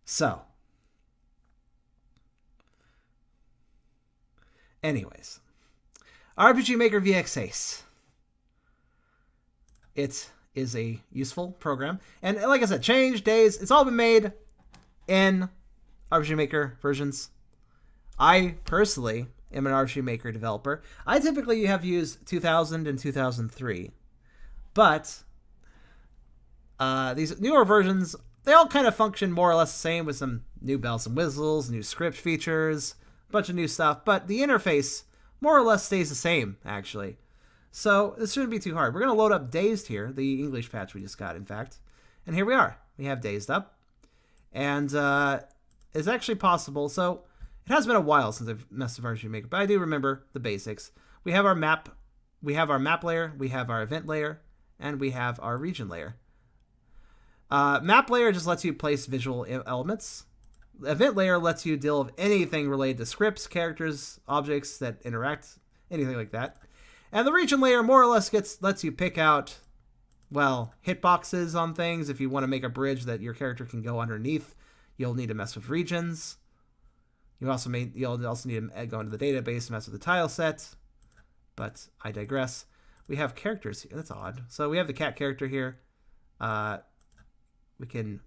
So, anyways, RPG Maker VX Ace. It is a useful program. And like I said, change, days, it's all been made in RPG Maker versions. I personally am an RPG Maker developer. I typically have used 2000 and 2003. But these newer versions, they all kind of function more or less the same with some new bells and whistles, new script features, a bunch of new stuff. But the interface more or less stays the same, actually. So this shouldn't be too hard. We're going to load up Dazed here, the English patch we just got, in fact. And here we are. We have Dazed up. And it's actually possible. So it has been a while since I've messed with RPG Maker, but I do remember the basics. We have our map. We have our map layer. We have our event layer. And we have our region layer. Map layer just lets you place visual elements. Event layer lets you deal with anything related to scripts, characters, objects that interact, anything like that. And the region layer more or less lets you pick out, well, hitboxes on things. If you want to make a bridge that your character can go underneath, you'll need to mess with regions. You'll also need to go into the database and mess with the tile set. But I digress. We have characters here. That's odd. So we have the cat character here. We can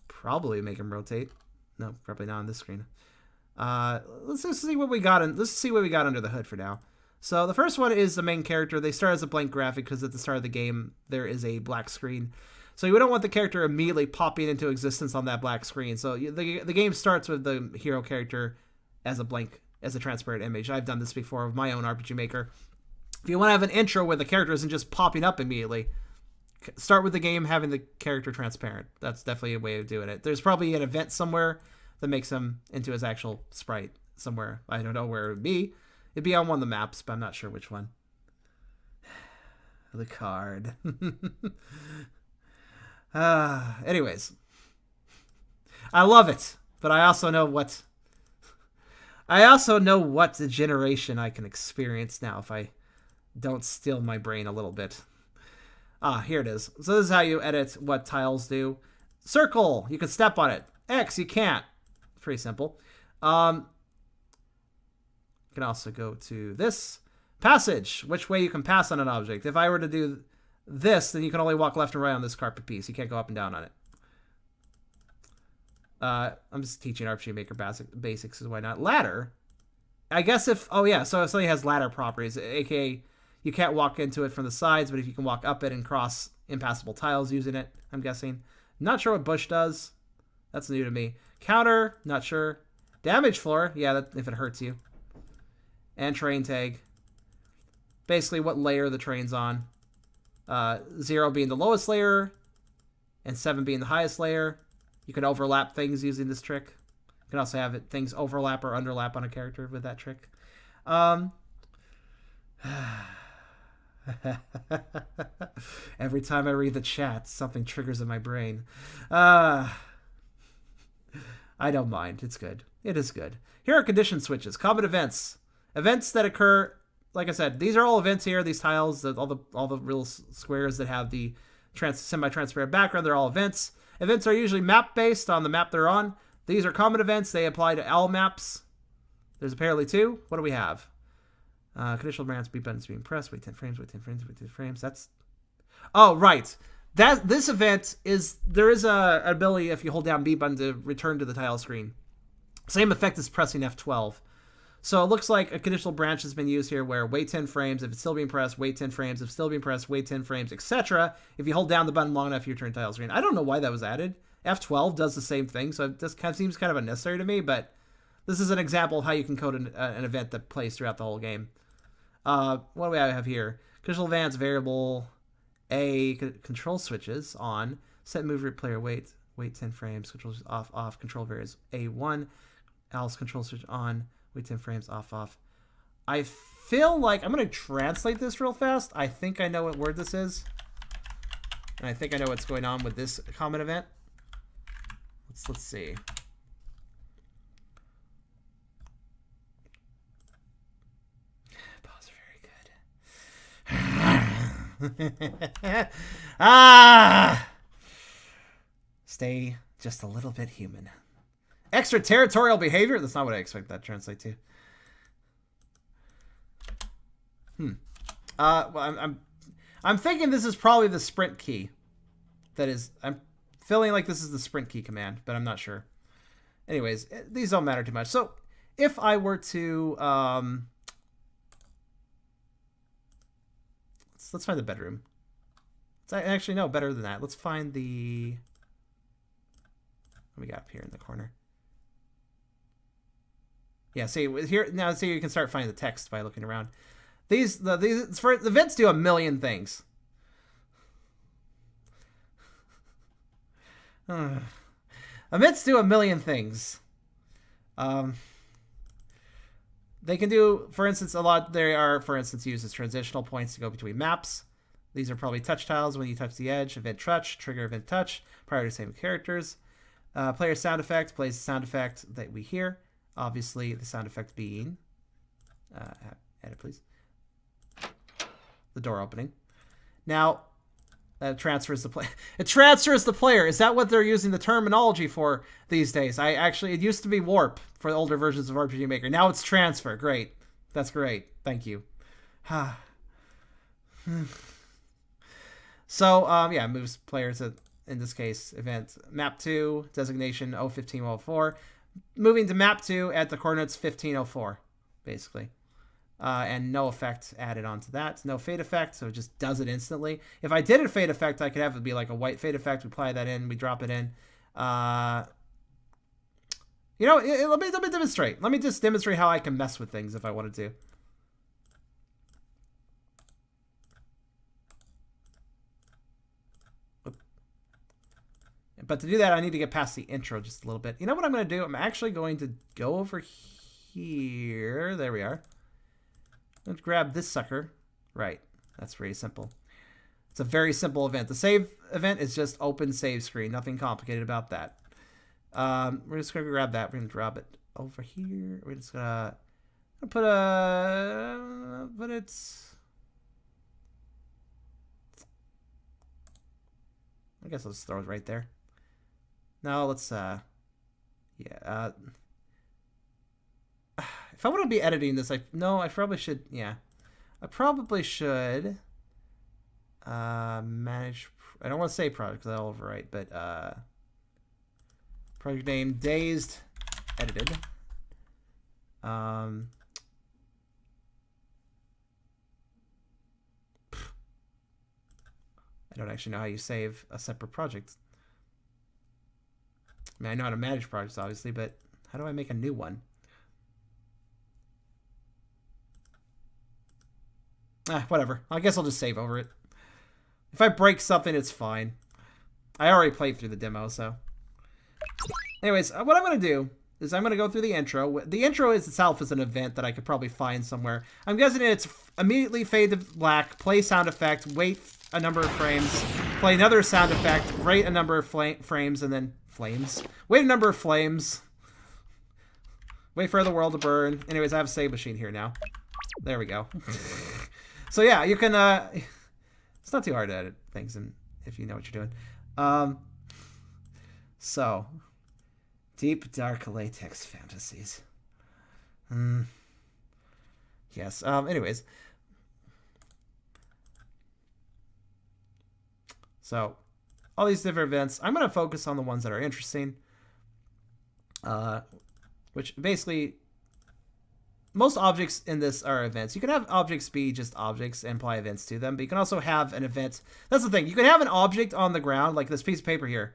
probably make him rotate. No, probably not on this screen. Let's just see what we got. Let's see what we got under the hood for now. So the first one is the main character. They start as a blank graphic because at the start of the game there is a black screen. So you don't want the character immediately popping into existence on that black screen. So the game starts with the hero character as a blank, as a transparent image. I've done this before with my own RPG Maker. If you want to have an intro where the character isn't just popping up immediately, start with the game having the character transparent. That's definitely a way of doing it. There's probably an event somewhere that makes him into his actual sprite somewhere. I don't know where it would be. It'd be on one of the maps, but I'm not sure which one. The card. Anyways. I love it, but I also know what degeneration I can experience now if I don't still my brain a little bit. Here it is. So this is how you edit what tiles do. Circle, you can step on it. X, you can't. It's pretty simple. You can also go to this. Passage, which way you can pass on an object. If I were to do this, then you can only walk left and right on this carpet piece. You can't go up and down on it. I'm just teaching RPG Maker basics, so why not? Ladder. I guess if... Oh, yeah, so if something has ladder properties, aka you can't walk into it from the sides, but if you can walk up it and cross impassable tiles using it, I'm guessing. Not sure what bush does. That's new to me. Counter, not sure. Damage floor, yeah, if it hurts you. And terrain tag. Basically what layer the terrain's on. 0 being the lowest layer, and 7 being the highest layer. You can overlap things using this trick. You can also have things overlap or underlap on a character with that trick. Every time I read the chat, something triggers in my brain. I don't mind. It's good. It is good. Here are condition switches. Common events. Events that occur, like I said, these are all events here. These tiles, all the real squares that have the semi-transparent background, they're all events. Events are usually map-based on the map they're on. These are common events. They apply to all maps. There's apparently 2. What do we have? Conditional brands, B buttons being pressed. Wait 10 frames, wait 10 frames, wait 10 frames. That's... Oh, right. This event is... There is an ability if you hold down B button to return to the tile screen. Same effect as pressing F12. So it looks like a conditional branch has been used here where wait 10 frames. If it's still being pressed, wait 10 frames. If it's still being pressed, wait 10 frames, etc. If you hold down the button long enough, you return tile screen. I don't know why that was added. F12 does the same thing, so it just kind of seems kind of unnecessary to me, but this is an example of how you can code an event that plays throughout the whole game. What do we have here? Conditional advance variable A, control switches on, set move player wait 10 frames, control off, control variables A1, else control switch on, wait 10 frames, off. I feel like, I'm going to translate this real fast. I think I know what word this is. And I think I know what's going on with this common event. Let's see. Pause are very good. Stay just a little bit human. Extraterritorial behavior? That's not what I expect that to translate to. Well, I'm thinking this is probably the sprint key. That is, I'm feeling like this is the sprint key command, but I'm not sure. Anyways, these don't matter too much. So if I were to, let's find the bedroom. Actually, no, better than that. Let's find the, what we got up here in the corner. Yeah, see here now. See, you can start finding the text by looking around. The vents do a million things. Events do a million things. They can do, for instance, a lot. They are, for instance, used as transitional points to go between maps. These are probably touch tiles. When you touch the edge, event touch, trigger event touch, prior to same characters. Player sound effect plays the sound effect that we hear. Obviously, the sound effect being, edit please, the door opening. Now, it transfers the player. It transfers the player. Is that what they're using the terminology for these days? It used to be warp for the older versions of RPG Maker. Now it's transfer. Great. That's great. Thank you. So, yeah, it moves players at, in this case, event map 2, designation 01504. Moving to map 2 at the coordinates 1504, basically. And no effect added onto that. No fade effect, so it just does it instantly. If I did a fade effect, I could have it be like a white fade effect. We apply that in, we drop it in. You know, let me demonstrate. Let me just demonstrate how I can mess with things if I wanted to. But to do that, I need to get past the intro just a little bit. You know what I'm going to do? I'm actually going to go over here. There we are. Let's grab this sucker. Right. That's pretty simple. It's a very simple event. The save event is just open save screen. Nothing complicated about that. We're just going to grab that. We're going to drop it over here. We're just going to put a... But it's... I guess I'll just throw it right there. Now let's, yeah. If I want to be editing this, I probably should, yeah. I probably should manage, I don't want to say project because that'll overwrite, but project name Dazed Edited. I don't actually know how you save a separate project. I mean, I know how to manage projects, obviously, but how do I make a new one? Whatever. I guess I'll just save over it. If I break something, it's fine. I already played through the demo, so. Anyways, what I'm going to do is I'm going to go through the intro. The intro itself is an event that I could probably find somewhere. I'm guessing it's immediately fade to black, play sound effect, wait a number of frames, play another sound effect, wait a number of frames, and then flames. Wait a number of flames. Wait for the world to burn. Anyways, I have a save machine here now. There we go. So yeah, you can, it's not too hard to edit things and if you know what you're doing. So, deep, dark latex fantasies. Yes, anyways. So, all these different events, I'm going to focus on the ones that are interesting. Which basically, most objects in this are events. You can have objects be just objects and apply events to them, but you can also have an event. That's the thing. You can have an object on the ground, like this piece of paper here.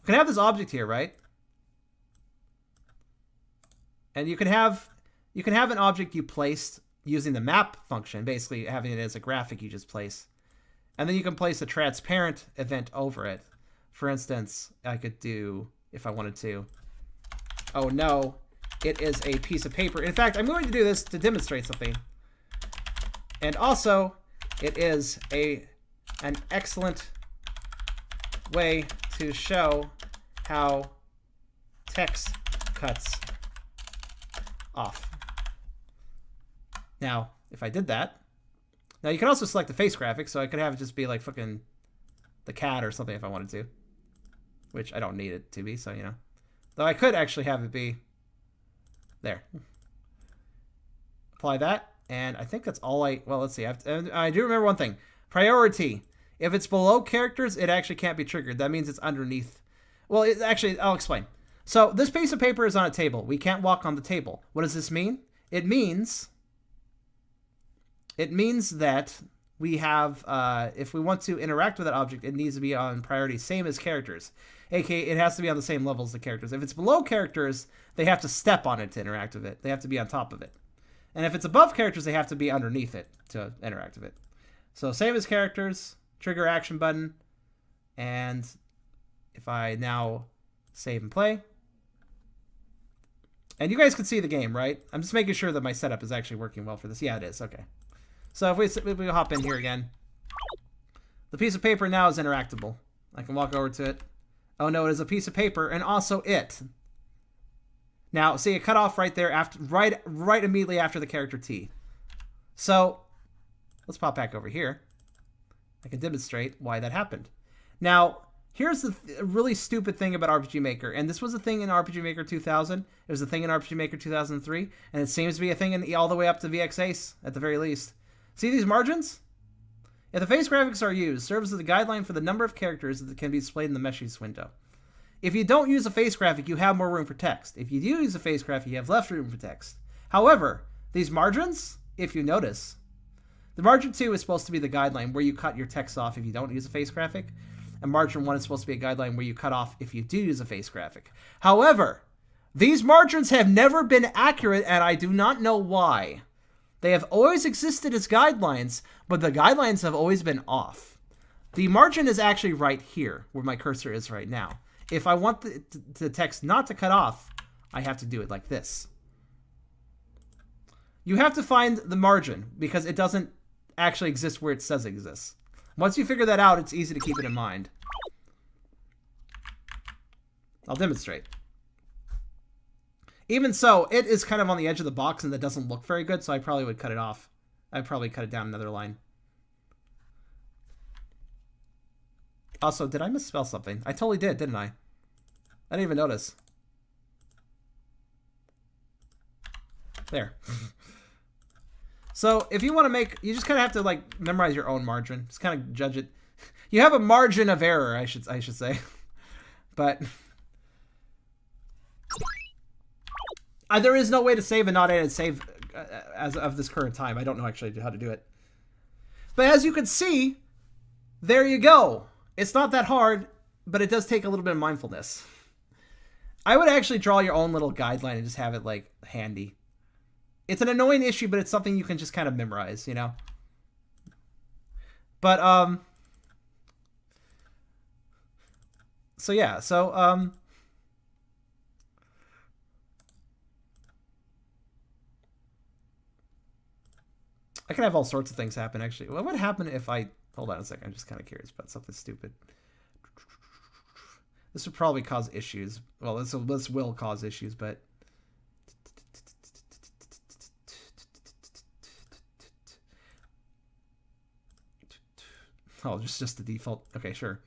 You can have this object here, right? And you can have an object you placed using the map function, basically having it as a graphic you just place. And then you can place a transparent event over it. For instance, I could do, if I wanted to, oh no, it is a piece of paper. In fact, I'm going to do this to demonstrate something. And also, it is an excellent way to show how text cuts off. Now, if I did that, now you can also select the face graphic, so I could have it just be like fucking the cat or something if I wanted to. Which I don't need it to be, so you know. Though I could actually have it be there. Apply that, and I think that's all well, let's see. I do remember one thing. Priority. If it's below characters, it actually can't be triggered. That means it's underneath. Well, actually, I'll explain. So this piece of paper is on a table. We can't walk on the table. What does this mean? It means that we have, if we want to interact with that object, it needs to be on priority, same as characters. AKA, it has to be on the same level as the characters. If it's below characters, they have to step on it to interact with it. They have to be on top of it. And if it's above characters, they have to be underneath it to interact with it. So same as characters, trigger action button. And if I now save and play. And you guys can see the game, right? I'm just making sure that my setup is actually working well for this. Yeah, it is. Okay. So if we hop in here again, the piece of paper now is interactable. I can walk over to it. Oh no, it is a piece of paper and also it. Now, see, it cut off right there after, right immediately after the character T. So let's pop back over here. I can demonstrate why that happened. Now, here's the really stupid thing about RPG Maker, and this was a thing in RPG Maker 2000. It was a thing in RPG Maker 2003, and it seems to be a thing in all the way up to VX Ace at the very least. See these margins? If the face graphics are used, serves as a guideline for the number of characters that can be displayed in the meshes window. If you don't use a face graphic, you have more room for text. If you do use a face graphic, you have less room for text. However, these margins, if you notice, the margin 2 is supposed to be the guideline where you cut your text off if you don't use a face graphic, and margin 1 is supposed to be a guideline where you cut off if you do use a face graphic. However, these margins have never been accurate, and I do not know why. They have always existed as guidelines, but the guidelines have always been off. The margin is actually right here, where my cursor is right now. If I want the text not to cut off, I have to do it like this. You have to find the margin, because it doesn't actually exist where it says it exists. Once you figure that out, it's easy to keep it in mind. I'll demonstrate. Even so, it is kind of on the edge of the box, and that doesn't look very good, so I probably would cut it off. I'd probably cut it down another line. Also, did I misspell something? I totally did, didn't I? I didn't even notice. There. So, if you want to make... You just kind of have to, like, memorize your own margin. Just kind of judge it. You have a margin of error, I should say. But... there is no way to save and not edit save as of this current time. I don't know actually how to do it. But as you can see, there you go. It's not that hard, but it does take a little bit of mindfulness. I would actually draw your own little guideline and just have it, like, handy. It's an annoying issue, but it's something you can just kind of memorize, you know? But, so, yeah. So, I can have all sorts of things happen, actually. What would happen if I... Hold on a second. I'm just kind of curious about something stupid. This would probably cause issues. Well, this will cause issues, but... Oh, just the default. Okay, sure.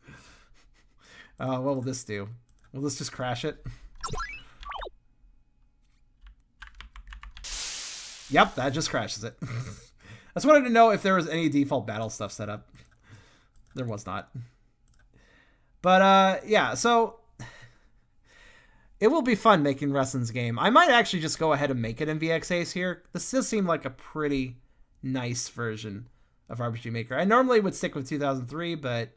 What will this do? Will this just crash it? Yep, that just crashes it. I just wanted to know if there was any default battle stuff set up. There was not. But, yeah, so... It will be fun making Reson's game. I might actually just go ahead and make it in VX Ace here. This does seem like a pretty nice version of RPG Maker. I normally would stick with 2003, but...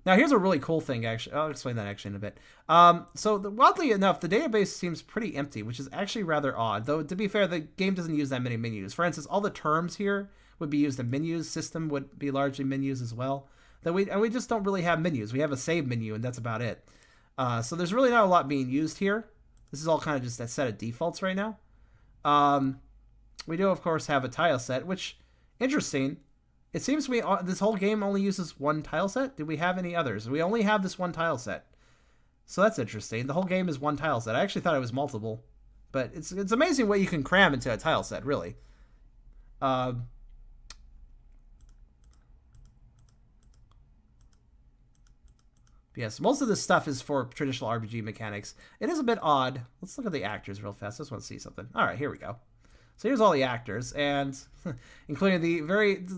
Now, here's a really cool thing, actually. I'll explain that actually in a bit. Oddly enough, the database seems pretty empty, which is actually rather odd. Though, to be fair, the game doesn't use that many menus. For instance, all the terms here would be used in menus. System would be largely menus as well. And we just don't really have menus. We have a save menu, and that's about it. So there's really not a lot being used here. This is all kind of just a set of defaults right now. We do, of course, have a tile set, which, interesting... It seems to me this whole game only uses one tile set. Did we have any others? We only have this one tile set. So that's interesting. The whole game is one tile set. I actually thought it was multiple. But it's amazing what you can cram into a tile set, really. But But yes, most of this stuff is for traditional RPG mechanics. It is a bit odd. Let's look at the actors real fast. I just want to see something. All right, here we go. So here's all the actors, and including the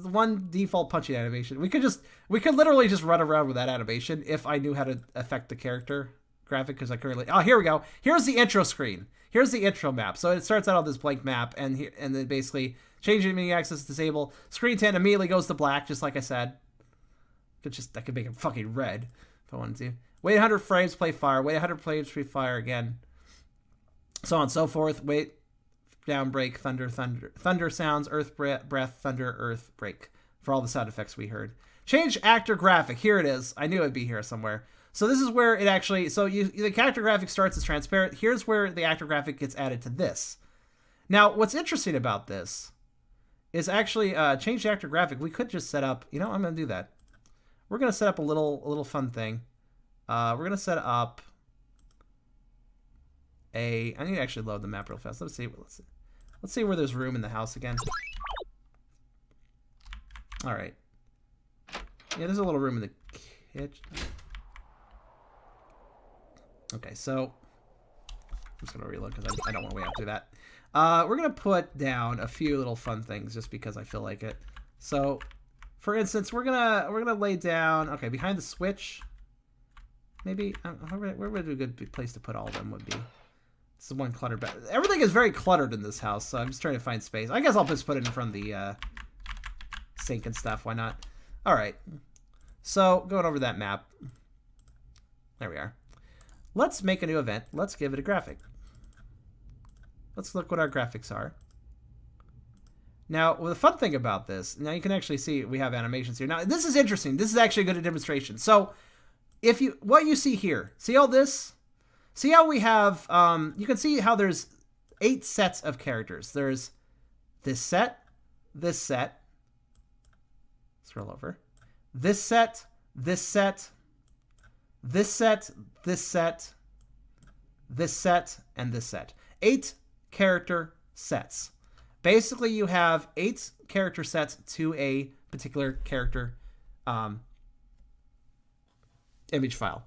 one default punching animation. We could literally just run around with that animation if I knew how to affect the character graphic, because I currently... Oh, here we go. Here's the intro screen. Here's the intro map. So it starts out on this blank map, and then basically changing menu access disable. Screen 10 immediately goes to black, just like I said. I could make it fucking red if I wanted to. Wait 100 frames, play fire. Wait 100 frames, play fire again. So on and so forth. Wait, down, break, thunder, sounds, earth, breath, thunder, earth, break. For all the sound effects we heard. Change actor graphic. Here it is. I knew it'd be here somewhere. So this is where it actually... So the character graphic starts as transparent. Here's where the actor graphic gets added to this. Now, what's interesting about this is actually change the actor graphic. We could just set up... You know, I'm going to do that. We're going to set up a little fun thing. We're going to set up I need to actually load the map real fast. Let's see where there's room in the house again. All right. Yeah, there's a little room in the kitchen. Okay, so I'm just gonna reload because I don't want to wait after that. We're gonna put down a few little fun things just because I feel like it. So, for instance, we're gonna lay down. Okay, behind the switch. Maybe where would a good place to put all of them would be? This is one cluttered back. Everything is very cluttered in this house, so I'm just trying to find space. I guess I'll just put it in front of the sink and stuff. Why not? All right. So going over that map. There we are. Let's make a new event. Let's give it a graphic. Let's look what our graphics are. Now, the fun thing about this, now you can actually see we have animations here. Now, this is interesting. This is actually a good demonstration. So, what you see here, see all this? See how we have, you can see how there's 8 sets of characters. There's this set, scroll over, this set, this set, this set, this set, this set, and this set. 8 character sets. Basically, you have 8 character sets to a particular character image file.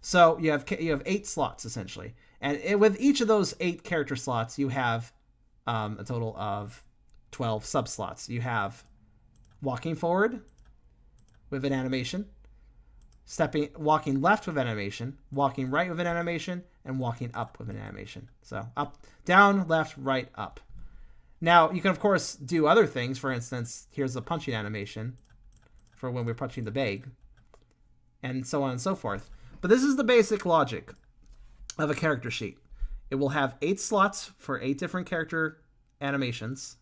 So you have 8 slots essentially, and with each of those 8 character slots, you have a total of 12 subslots. You have walking forward with an animation, walking left with an animation, walking right with an animation, and walking up with an animation. So up, down, left, right, up. Now you can of course do other things. For instance, here's the punching animation for when we're punching the bag, and so on and so forth. But this is the basic logic of a character sheet. It will have 8 slots for 8 different character animations,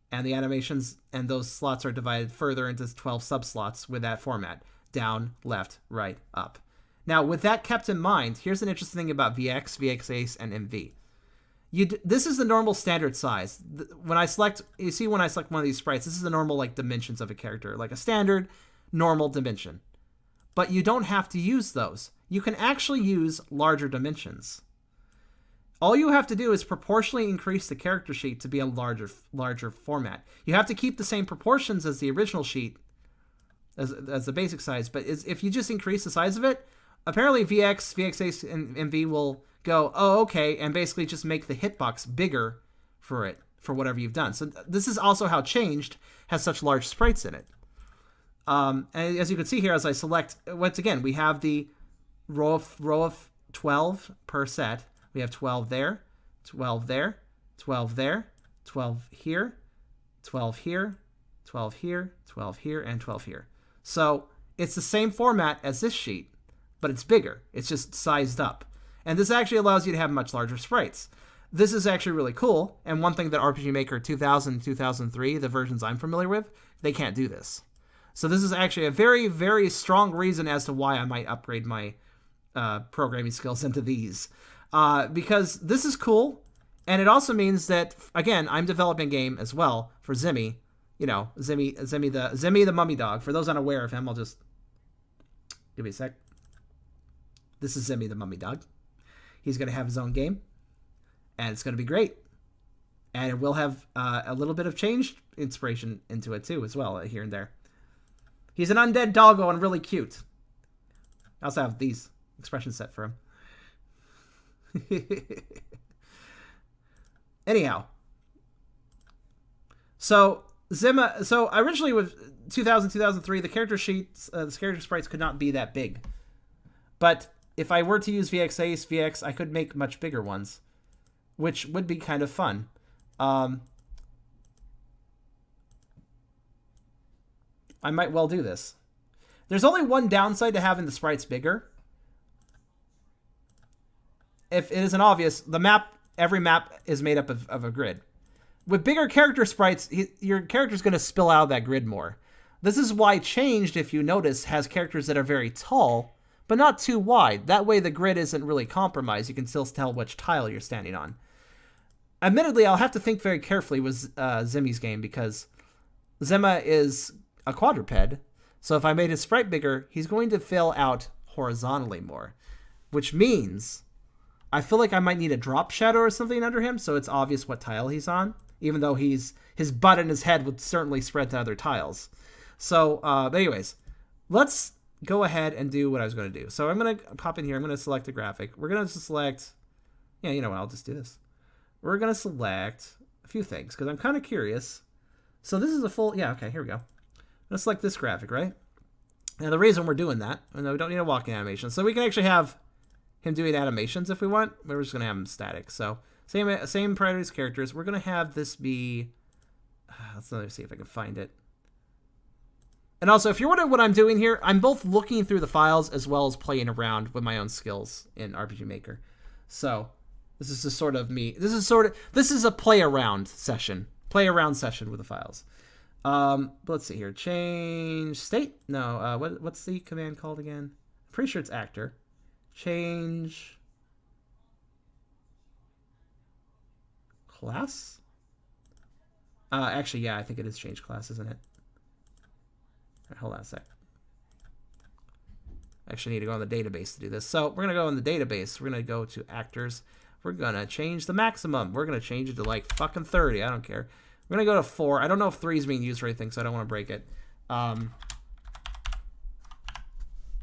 and the animations and those slots are divided further into 12 subslots with that format. Down, left, right, up. Now, with that kept in mind, here's an interesting thing about VX, VX-Ace, and MV. This is the normal standard size. When I select one of these sprites, this is the normal dimensions of a character, like a standard normal dimension. But you don't have to use those. You can actually use larger dimensions. All you have to do is proportionally increase the character sheet to be a larger format. You have to keep the same proportions as the original sheet, as the basic size, but if you just increase the size of it, apparently VX, VX-Ace, and MV will go, oh, okay, and basically just make the hitbox bigger for whatever you've done. So this is also how Changed has such large sprites in it. And as you can see here, as I select, once again, we have the row of 12 per set. We have 12 there, 12 there, 12 there, 12 here, 12 here, 12 here, 12 here, and 12 here. So it's the same format as this sheet, but it's bigger. It's just sized up. And this actually allows you to have much larger sprites. This is actually really cool. And one thing that RPG Maker 2000 and 2003, the versions I'm familiar with, they can't do this. So this is actually a very, very strong reason as to why I might upgrade my programming skills into these. Because this is cool, and it also means that, again, I'm developing a game as well for Zimmy. You know, Zimmy the mummy dog. For those unaware of him, I'll just... Give me a sec. This is Zimmy the mummy dog. He's going to have his own game, and it's going to be great. And it will have a little bit of Changed inspiration into it, too, as well, here and there. He's an undead doggo and really cute. I also have these expressions set for him. Anyhow. So Zima, so originally with 2000, 2003, the character sheets, the character sprites could not be that big. But if I were to use VX, I could make much bigger ones, which would be kind of fun. I might well do this. There's only one downside to having the sprites bigger. If it isn't obvious, the map, every map is made up of a grid. With bigger character sprites, your character's going to spill out of that grid more. This is why Changed, if you notice, has characters that are very tall, but not too wide. That way the grid isn't really compromised. You can still tell which tile you're standing on. Admittedly, I'll have to think very carefully with Zimmy's game, because Zima is a quadruped, so if I made his sprite bigger, he's going to fill out horizontally more, which means I feel like I might need a drop shadow or something under him so it's obvious what tile he's on, even though his butt and his head would certainly spread to other tiles. So, but anyways, let's go ahead and do what I was going to do. So I'm going to pop in here. I'm going to select a graphic. We're going to select, yeah, you know what? I'll just do this. We're going to select a few things because I'm kind of curious. So this is a full, yeah, okay, here we go. I'm going to select this graphic, right? Now the reason we're doing that, and we don't need a walking animation, so we can actually have him doing animations if we want. We're just going to have him static. So same priorities characters. We're going to have this be, let's see if I can find it. And also, if you're wondering what I'm doing here, I'm both looking through the files as well as playing around with my own skills in RPG Maker. So this is just sort of me. This is a play around session with the files. But let's see here. Change state. No. What's the command called again? I'm pretty sure it's actor. Change class. Actually, yeah, I think it is change class, isn't it? Hold on a sec. I actually need to go in the database to do this. So we're going to go in the database. We're going to go to actors. We're going to change the maximum. We're going to change it to like fucking 30. I don't care. We're going to go to 4. I don't know if 3 is being used for anything, so I don't want to break it.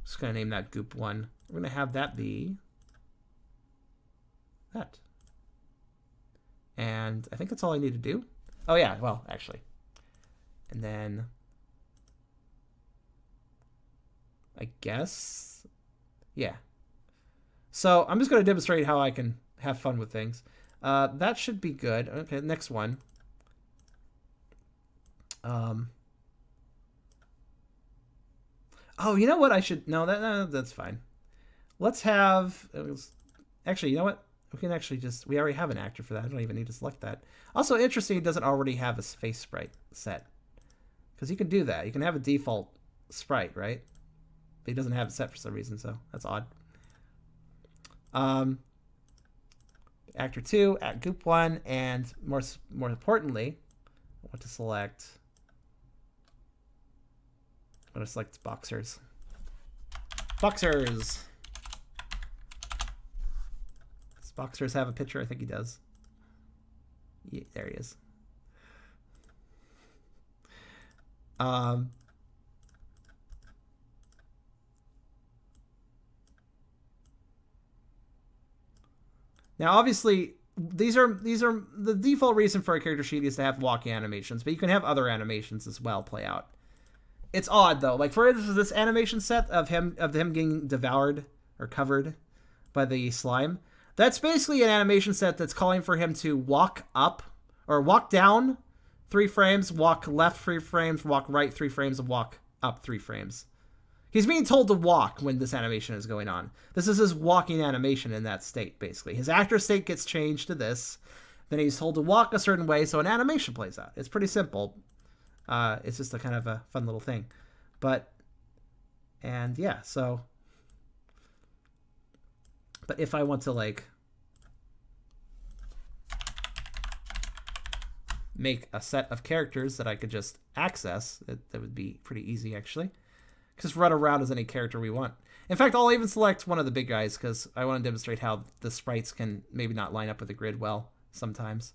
Just going to name that goop 1. We're going to have that be that. And I think that's all I need to do. Oh, yeah. Well, actually. And then I guess, yeah. So I'm just going to demonstrate how I can have fun with things. That should be good. Okay, next one. Oh, you know what? I should, no, that's fine. Let's have, actually, you know what? We can actually just, we already have an actor for that. I don't even need to select that. Also, interesting, it doesn't already have a face sprite set. Because you can do that. You can have a default sprite, right? But he doesn't have it set for some reason, so that's odd. Actor 2, at Goop 1, and more importantly, I want to select. I'm going to select boxers. Boxers. Does boxers have a picture? I think he does. Yeah, there he is. Now, obviously, these are the default reason for a character sheet is to have walking animations, but you can have other animations as well play out. It's odd though. Like for instance, this animation set of him getting devoured or covered by the slime. That's basically an animation set that's calling for him to walk up or walk down 3 frames, walk left 3 frames, walk right 3 frames, and walk up 3 frames. He's being told to walk when this animation is going on. This is his walking animation in that state, basically. His actor state gets changed to this. Then he's told to walk a certain way, so an animation plays out. It's pretty simple. It's just a kind of a fun little thing. And yeah, so. But if I want to, like, make a set of characters that I could just access, that would be pretty easy, actually. Just run around as any character we want. In fact, I'll even select one of the big guys because I want to demonstrate how the sprites can maybe not line up with the grid well sometimes.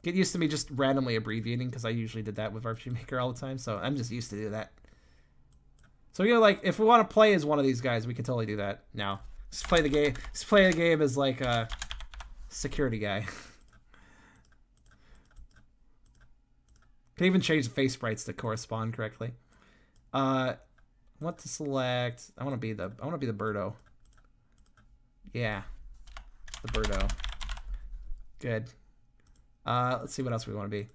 Get used to me just randomly abbreviating, because I usually did that with RPG Maker all the time, so I'm just used to do that. So, you know, like, if we want to play as one of these guys, we can totally do that now. Just play the game. Just play the game as, like, a security guy. Can even change the face sprites to correspond correctly. What to select? I want to be the Birdo. Yeah, the Birdo. Good. Let's see what else we want to be.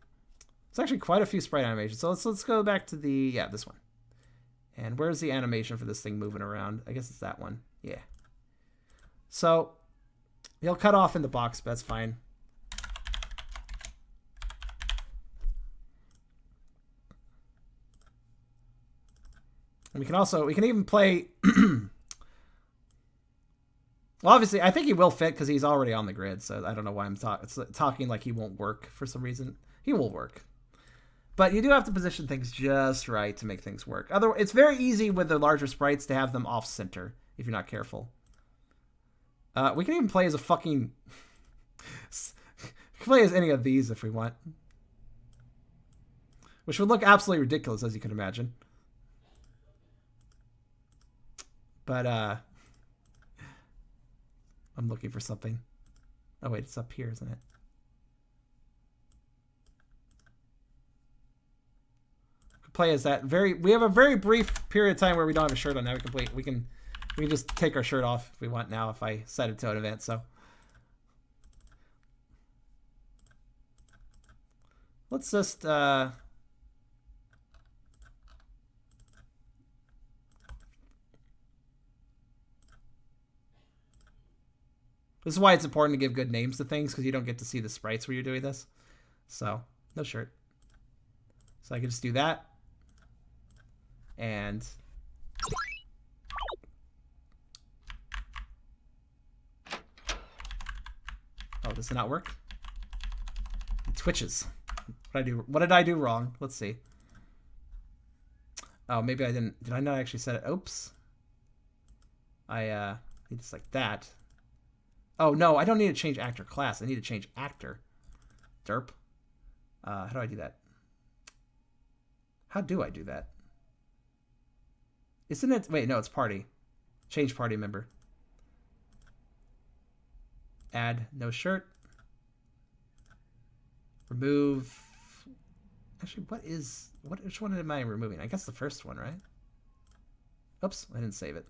It's actually quite a few sprite animations. So let's go back to the this one. And where's the animation for this thing moving around? I guess it's that one. Yeah. So he'll cut off in the box, but that's fine. And we can even play. Well, obviously, I think he will fit because he's already on the grid. So I don't know why I'm talking like he won't work for some reason. He will work. But you do have to position things just right to make things work. Otherwise, it's very easy with the larger sprites to have them off center if you're not careful. We can even play as a fucking. Play as any of these if we want, which would look absolutely ridiculous, as you can imagine. But I'm looking for something. Oh wait, it's up here, isn't it? Play as that we have a very brief period of time where we don't have a shirt on. Now we can just take our shirt off if we want now if I set it to an event. So let's just this is why it's important to give good names to things, because you don't get to see the sprites where you're doing this. So no shirt. So I can just do that. And oh, does it not work? It twitches. What did I do wrong? Let's see. Oh, maybe I didn't. Did I not actually set it? Oops. I need just like that. Oh no, I don't need to change actor class. I need to change actor. Derp. How do I do that? How do I do that? Isn't it? Wait, no, it's party. Change party member. Add no shirt. Remove. Actually, which one am I removing? I guess the first one, right? Oops, I didn't save it.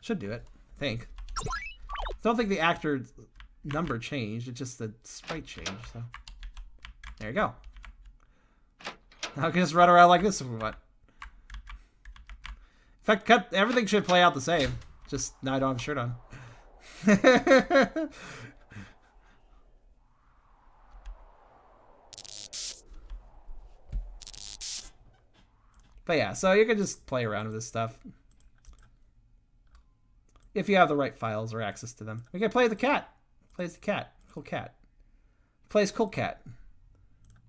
Should do it, I think. Don't think the actor number changed, it's just the sprite changed, so. There you go. Now I can just run around like this if we want. In fact, everything should play out the same. Just now I don't have a shirt on. But yeah, so you can just play around with this stuff. If you have the right files or access to them. We can play the cat. Plays the cat. Cool cat. Plays cool cat.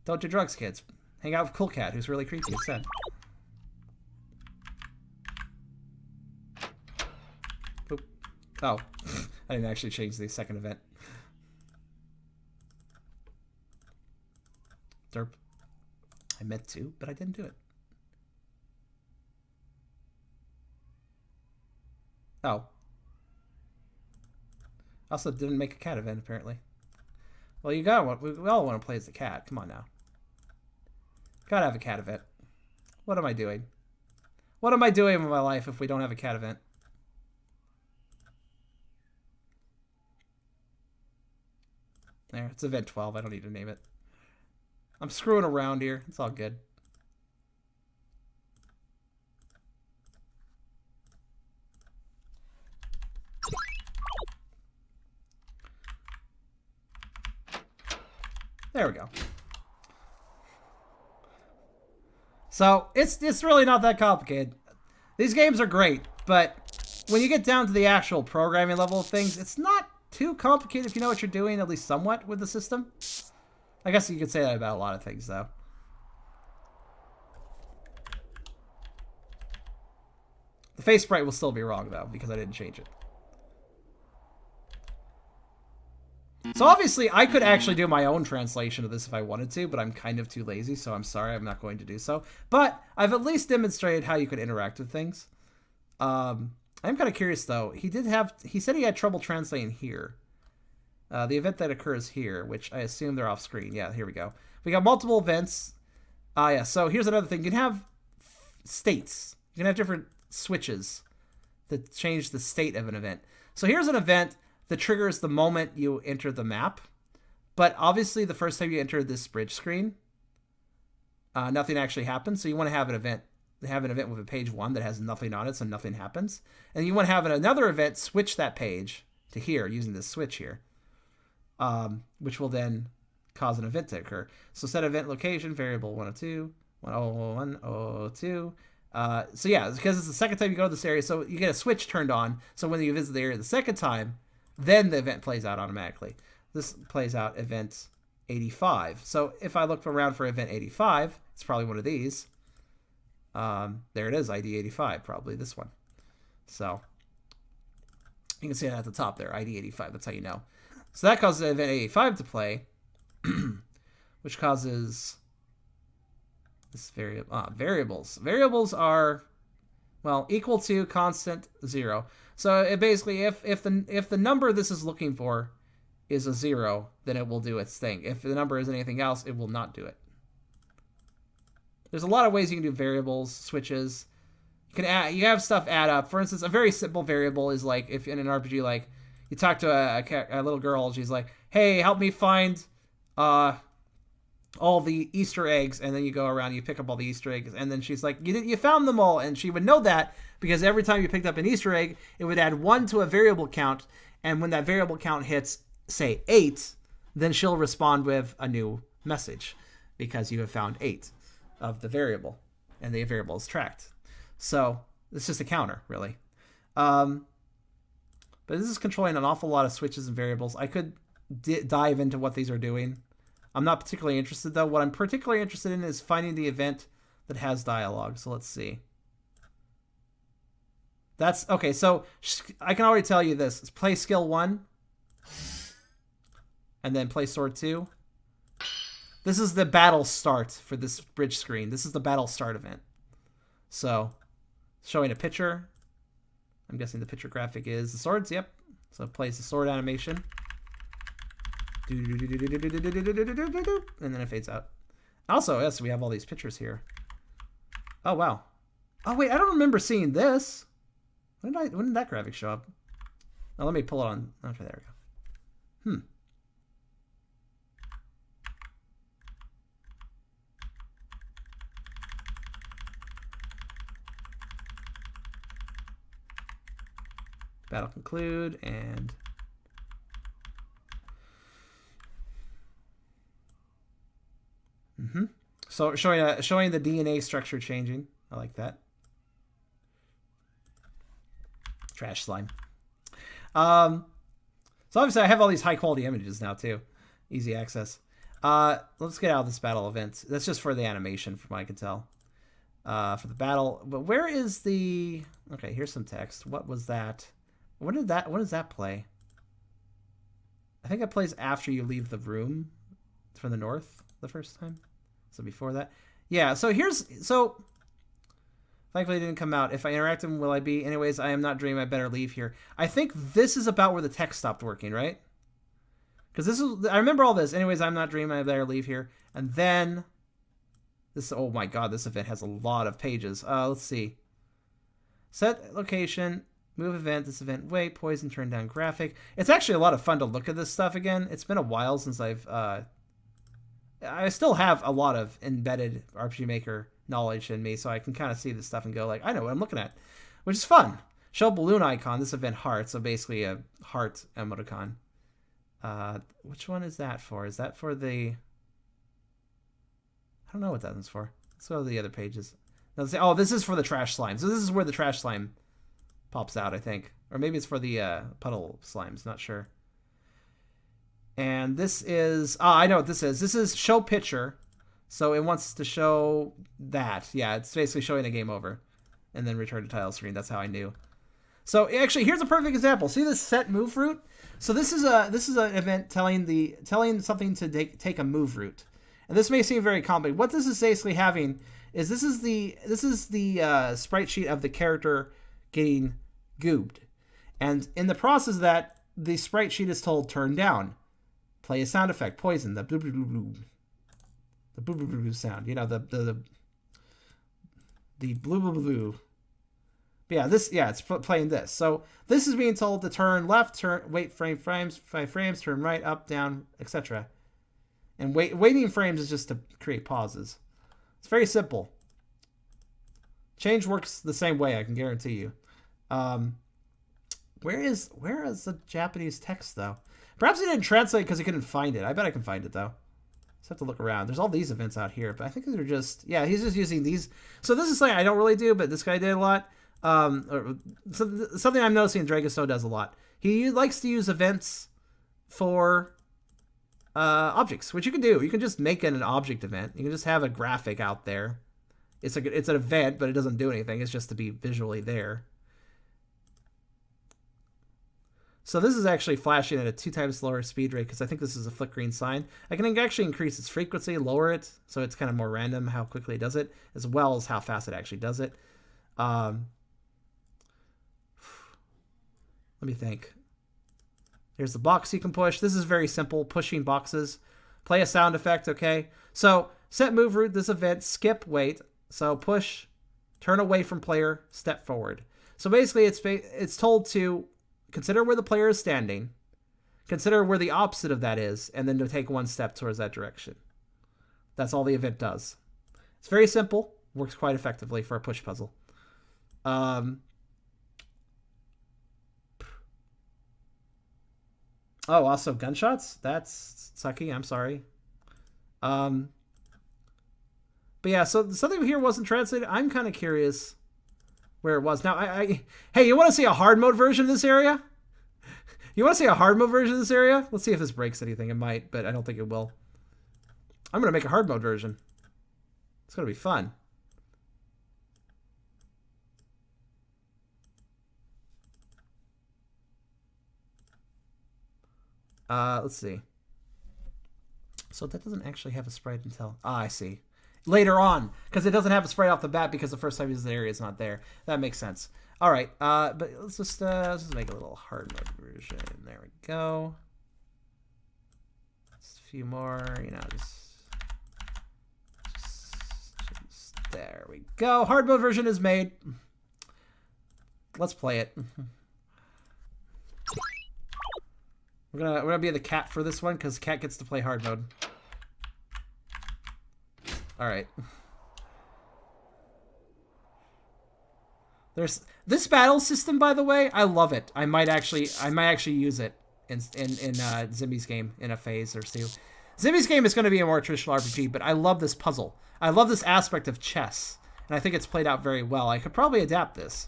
Don't do drugs, kids. Hang out with cool cat, who's really creepy instead. Boop. Oh. I didn't actually change the second event. Derp. I meant to, but I didn't do it. Oh. Also didn't make a cat event, apparently. Well, we all want to play as the cat. Come on now. Gotta have a cat event. What am I doing? What am I doing with my life if we don't have a cat event? There, it's event 12. I don't need to name it. I'm screwing around here. It's all good. There we go. So it's really not that complicated. These games are great, but when you get down to the actual programming level of things, it's not too complicated if you know what you're doing, at least somewhat, with the system. I guess you could say that about a lot of things, though. The face sprite will still be wrong, though, because I didn't change it. So obviously, I could actually do my own translation of this if I wanted to, but I'm kind of too lazy, so I'm sorry, I'm not going to do so. But I've at least demonstrated how you could interact with things. I'm kind of curious, though. He said he had trouble translating here. The event that occurs here, which I assume they're off screen. Yeah, here we go. We got multiple events. Yeah, so here's another thing. You can have states. You can have different switches that change the state of an event. So here's an event that triggers the moment you enter the map. But obviously, the first time you enter this bridge screen, nothing actually happens. So you want to have an event with a page 1 that has nothing on it, so nothing happens. And you want to have another event switch that page to here using this switch here, which will then cause an event to occur. So set event location, variable 102, 101, 102. So yeah, because it's the second time you go to this area, so you get a switch turned on. So when you visit the area the second time, then the event plays out automatically. This plays out event 85. So if I look around for event 85, it's probably one of these. There it is, ID 85, probably this one. So you can see it at the top there, ID 85. That's how you know. So that causes event 85 to play, which causes this variables. Variables are, well, equal to constant 0. So it basically, if the number this is looking for is a 0, then it will do its thing. If the number is anything else, it will not do it. There's a lot of ways you can do variables, switches. You have stuff add up. For instance, a very simple variable is like if in an RPG, like you talk to a little girl, she's like, "Hey, help me find all the Easter eggs," and then you go around, you pick up all the Easter eggs, and then she's like, "You found them all," and she would know that because every time you picked up an Easter egg, it would add 1 to a variable count, and when that variable count hits, say 8, then she'll respond with a new message because you have found 8 of the variable, and the variable is tracked. So it's just a counter, really. But this is controlling an awful lot of switches and variables. I could dive into what these are doing. I'm not particularly interested, though. What I'm particularly interested in is finding the event that has dialogue. So let's see. That's okay. So I can already tell you this. It's play skill 1, and then play sword 2. This is the battle start for this bridge screen. This is the battle start event. So showing a picture. I'm guessing the picture graphic is the swords. Yep. So it plays the sword animation. And then it fades out. Also, yes, we have all these pictures here. Oh, wow. Oh, wait, I don't remember seeing this. When did that graphic show up? Oh, let me pull it on. Okay, there we go. Battle conclude, and so showing the DNA structure changing. I like that. Trash slime. So obviously I have all these high quality images now too. Easy access. Let's get out of this battle event. That's just for the animation from what I can tell. For the battle, but where is the... Okay, here's some text. What was that? When does that play? I think it plays after you leave the room from the north the first time. So before that. Yeah, so thankfully it didn't come out. If I interact with him, will I be? Anyways, I am not dreaming. I better leave here. I think this is about where the text stopped working, right? Because I remember all this. Anyways, I'm not dreaming. I better leave here. And then this, oh my god, this event has a lot of pages. Let's see. Set location, move event, this event, wait, poison, turn down graphic. It's actually a lot of fun to look at this stuff again. It's been a while since I still have a lot of embedded RPG Maker knowledge in me, so I can kind of see this stuff and go like, I know what I'm looking at, which is fun. Show balloon icon, this event heart, so basically a heart emoticon. Which one is that for? Is that for the... I don't know what that one's for. Let's go to the other pages. Now, say, oh, this is for the trash slime. So this is where the trash slime pops out, I think. Or maybe it's for the puddle slimes, not sure. And this is, I know what this is. This is show picture. So it wants to show that. Yeah, it's basically showing the game over. And then return to title screen. That's how I knew. So actually, here's a perfect example. See this set move route? So this is an event telling something to take a move route. And this may seem very complicated. What this is basically having is this is the sprite sheet of the character getting goobed. And in the process of that, the sprite sheet is told turn down. Play a sound effect, poison, the blue blue blue blue. The blue blue blue sound, you know, the blue blue blue. But yeah, it's playing this. So this is being told to turn left, wait 5 frames, turn right, up, down, etc. And waiting frames is just to create pauses. It's very simple. Change works the same way, I can guarantee you. Where is the Japanese text though? Perhaps he didn't translate because he couldn't find it. I bet I can find it though. Just have to look around. There's all these events out here, but I think they're just, yeah, he's just using these. So this is something I don't really do, but this guy did a lot. Something I'm noticing Dragosto does a lot. He likes to use events for objects, which you can do. You can just make an object event. You can just have a graphic out there. It's an event, but it doesn't do anything. It's just to be visually there. So this is actually flashing at a 2 times slower speed rate because I think this is a flickering sign. I can actually increase its frequency, lower it, so it's kind of more random how quickly it does it, as well as how fast it actually does it. Let me think. There's the box you can push. This is very simple, pushing boxes. Play a sound effect, okay? So set move route, this event, skip, wait. So push, turn away from player, step forward. So basically it's told to consider where the player is standing, consider where the opposite of that is, and then to take 1 step towards that direction. That's all the event does. It's very simple, works quite effectively for a push puzzle. Oh, also gunshots? That's sucky, I'm sorry. But yeah, so something here wasn't translated. I'm kind of curious where it was. Now, hey, you want to see a hard mode version of this area? You want to see a hard mode version of this area? Let's see if this breaks anything. It might, but I don't think it will. I'm going to make a hard mode version. It's going to be fun. Let's see. So that doesn't actually have a sprite until... I see. Later on, because it doesn't have a sprite off the bat because the first time you use the area is not there. That makes sense. All right, but let's just make a little hard mode version. There we go. Just a few more, you know, just there we go. Hard mode version is made. Let's play it. We're gonna be the cat for this one because cat gets to play hard mode. All right. There's this battle system, by the way. I love it. I might actually use it in Zimby's game in a phase or two. Zimby's game is going to be a more traditional RPG, but I love this puzzle. I love this aspect of chess, and I think it's played out very well. I could probably adapt this.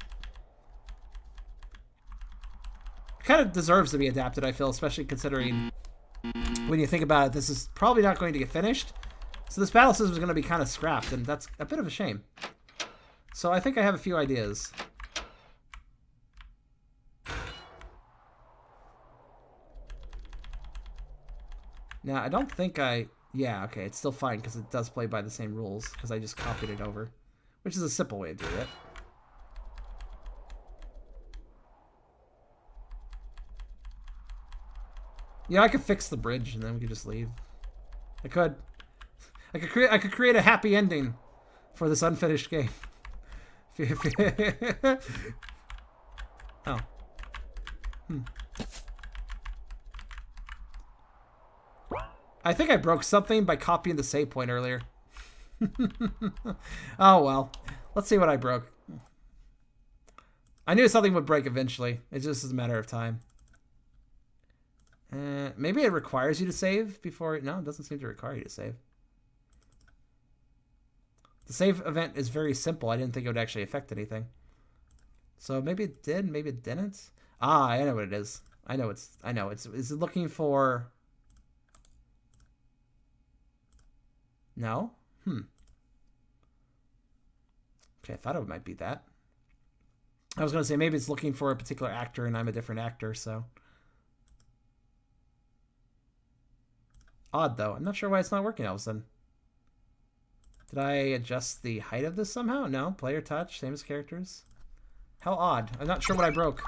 It kind of deserves to be adapted, I feel, especially considering when you think about it, this is probably not going to get finished. So this battle system is going to be kind of scrapped, and that's a bit of a shame. So I think I have a few ideas. Now, I don't think yeah, okay, it's still fine because it does play by the same rules because I just copied it over, which is a simple way to do it. Yeah, I could fix the bridge and then we could just leave. I could create a happy ending for this unfinished game. Oh. I think I broke something by copying the save point earlier. Oh well. Let's see what I broke. I knew something would break eventually. It just is a matter of time. Maybe it requires you to save before... No, it doesn't seem to require you to save. The save event is very simple. I didn't think it would actually affect anything. So maybe it did, maybe it didn't. Ah, I know what it is. I know it's looking for... No? Okay, I thought it might be that. I was going to say maybe it's looking for a particular actor and I'm a different actor, so. Odd, though. I'm not sure why it's not working all of a sudden. Did I adjust the height of this somehow? No. Player touch, same as characters. How odd. I'm not sure what I broke.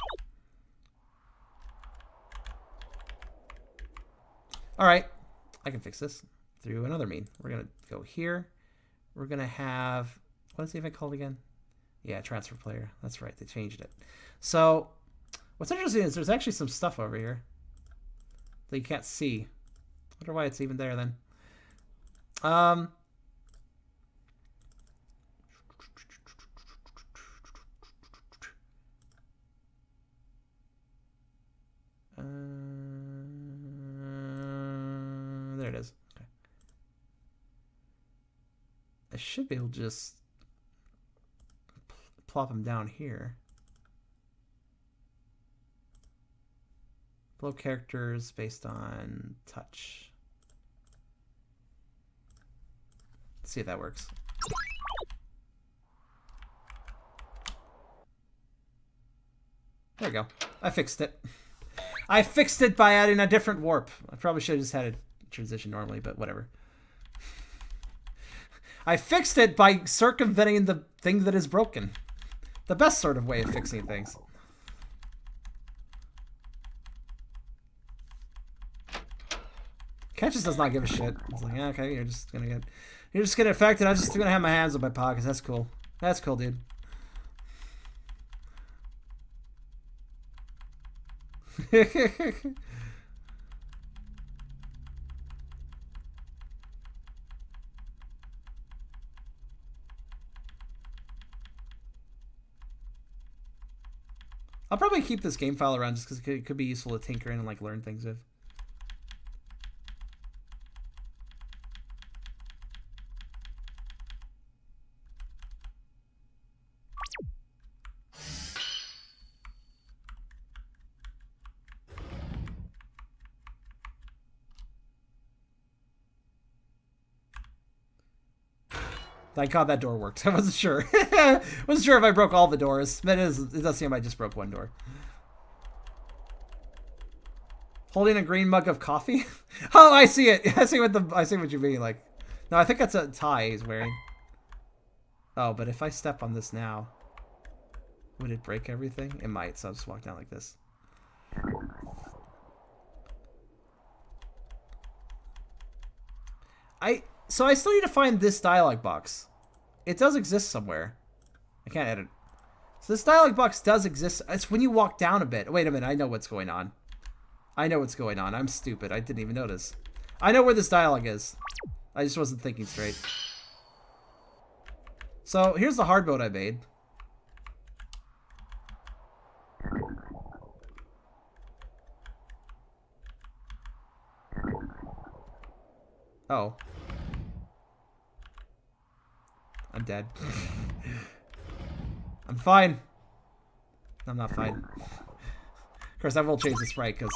Alright. I can fix this through another mean. We're going to go here. We're going to have... What is the event called again? Yeah, transfer player. That's right. They changed it. So, what's interesting is there's actually some stuff over here that you can't see. I wonder why it's even there then. There it is. Okay. I should be able to just plop them down here. Blow characters based on touch. Let's see if that works. There we go. I fixed it. I fixed it by adding a different warp. I probably should have just had a transition normally, but whatever. I fixed it by circumventing the thing that is broken. The best sort of way of fixing things. Cat just does not give a shit. It's like, yeah, okay, you're just gonna get affected. I'm just gonna have my hands in my pockets. That's cool. That's cool, dude. I'll probably keep this game file around just because it could be useful to tinker in and like learn things with. Thank God that door worked. I wasn't sure. Wasn't sure if I broke all the doors. But it does seem I just broke one door. Holding a green mug of coffee? Oh, I see it. I see what you mean. Like, no, I think that's a tie he's wearing. Oh, but if I step on this now, would it break everything? It might. So I'll just walk down like this. So I still need to find this dialog box. It does exist somewhere. I can't edit. So this dialog box does exist. It's when you walk down a bit. Wait a minute. I know what's going on. I know what's going on. I'm stupid. I didn't even notice. I know where this dialogue is. I just wasn't thinking straight. So here's the hard mode I made. Oh. I'm dead. I'm fine. I'm not fine. Of course, I will change the sprite because...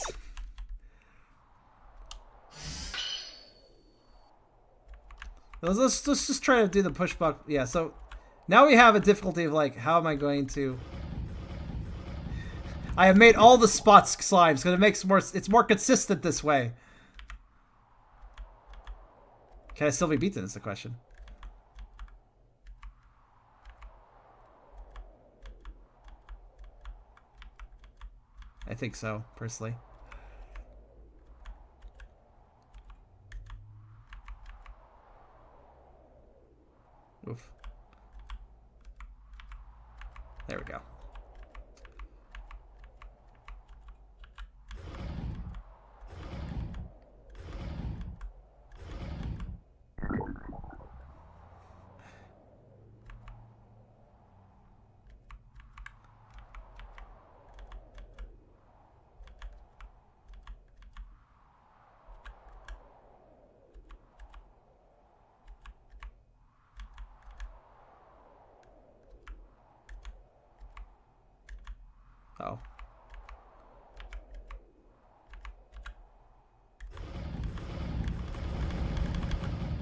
Let's just try to do the push button. Yeah, so now we have a difficulty of like, how am I going to... I have made all the spots slimes because it makes it's more consistent this way. Can I still be beaten is the question. I think so, personally. Oof. There we go. Oh.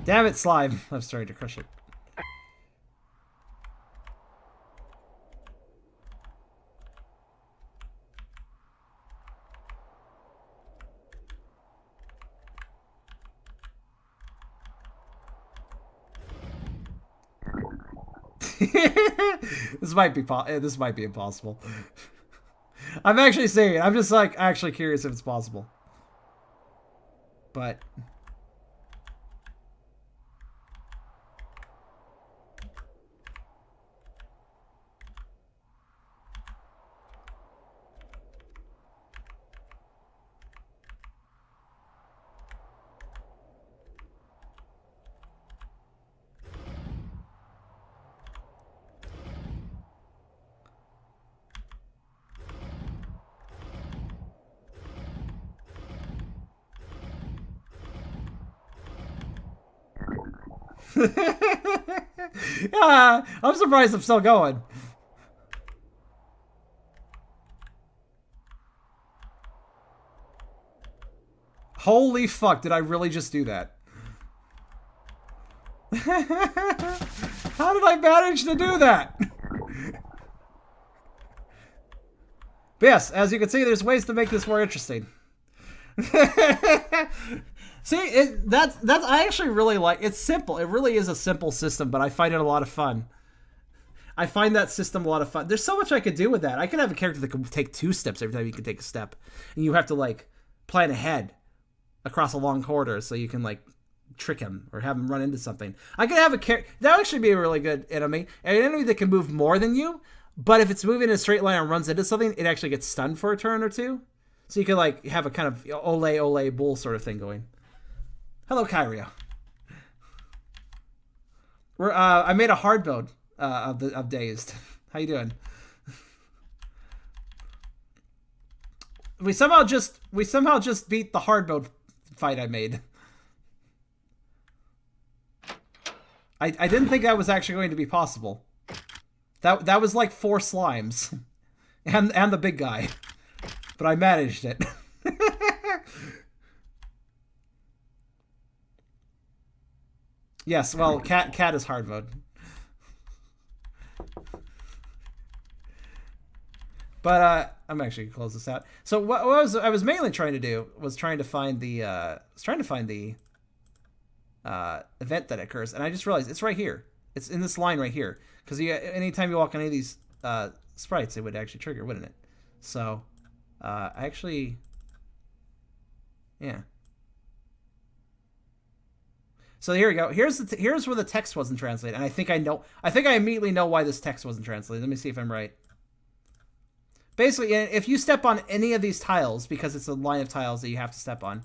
Damn it, slime. I'm starting to crush it. This might be impossible. I'm actually saying it. I'm just like actually curious if it's possible. But yeah, I'm surprised I'm still going. Holy fuck, did I really just do that? How did I manage to do that? But yes, as you can see, there's ways to make this more interesting. See, that's I actually really like. It's simple. It really is a simple system, but I find it a lot of fun. I find that system a lot of fun. There's so much I could do with that. I could have a character that can take 2 steps every time you can take a step, and you have to like plan ahead across a long corridor so you can like trick him or have him run into something. I could have a character that would actually be a really good enemy, an enemy that can move more than you. But if it's moving in a straight line and runs into something, it actually gets stunned for a turn or 2. So you could like have a kind of ole bull sort of thing going. Hello, Kyrio. I made a hard mode of Dazed. How you doing? We somehow just beat the hard mode fight I made. I didn't think that was actually going to be possible. That was like 4 slimes, and the big guy, but I managed it. Yes, well, cat is hard mode. But I'm actually gonna close this out. So what I was mainly trying to do was trying to find the event that occurs, and I just realized it's right here. It's in this line right here, because anytime you walk on any of these sprites, it would actually trigger, wouldn't it? So actually, yeah. So here we go. Here's where the text wasn't translated, and I think I immediately know why this text wasn't translated. Let me see if I'm right. Basically, if you step on any of these tiles, because it's a line of tiles that you have to step on,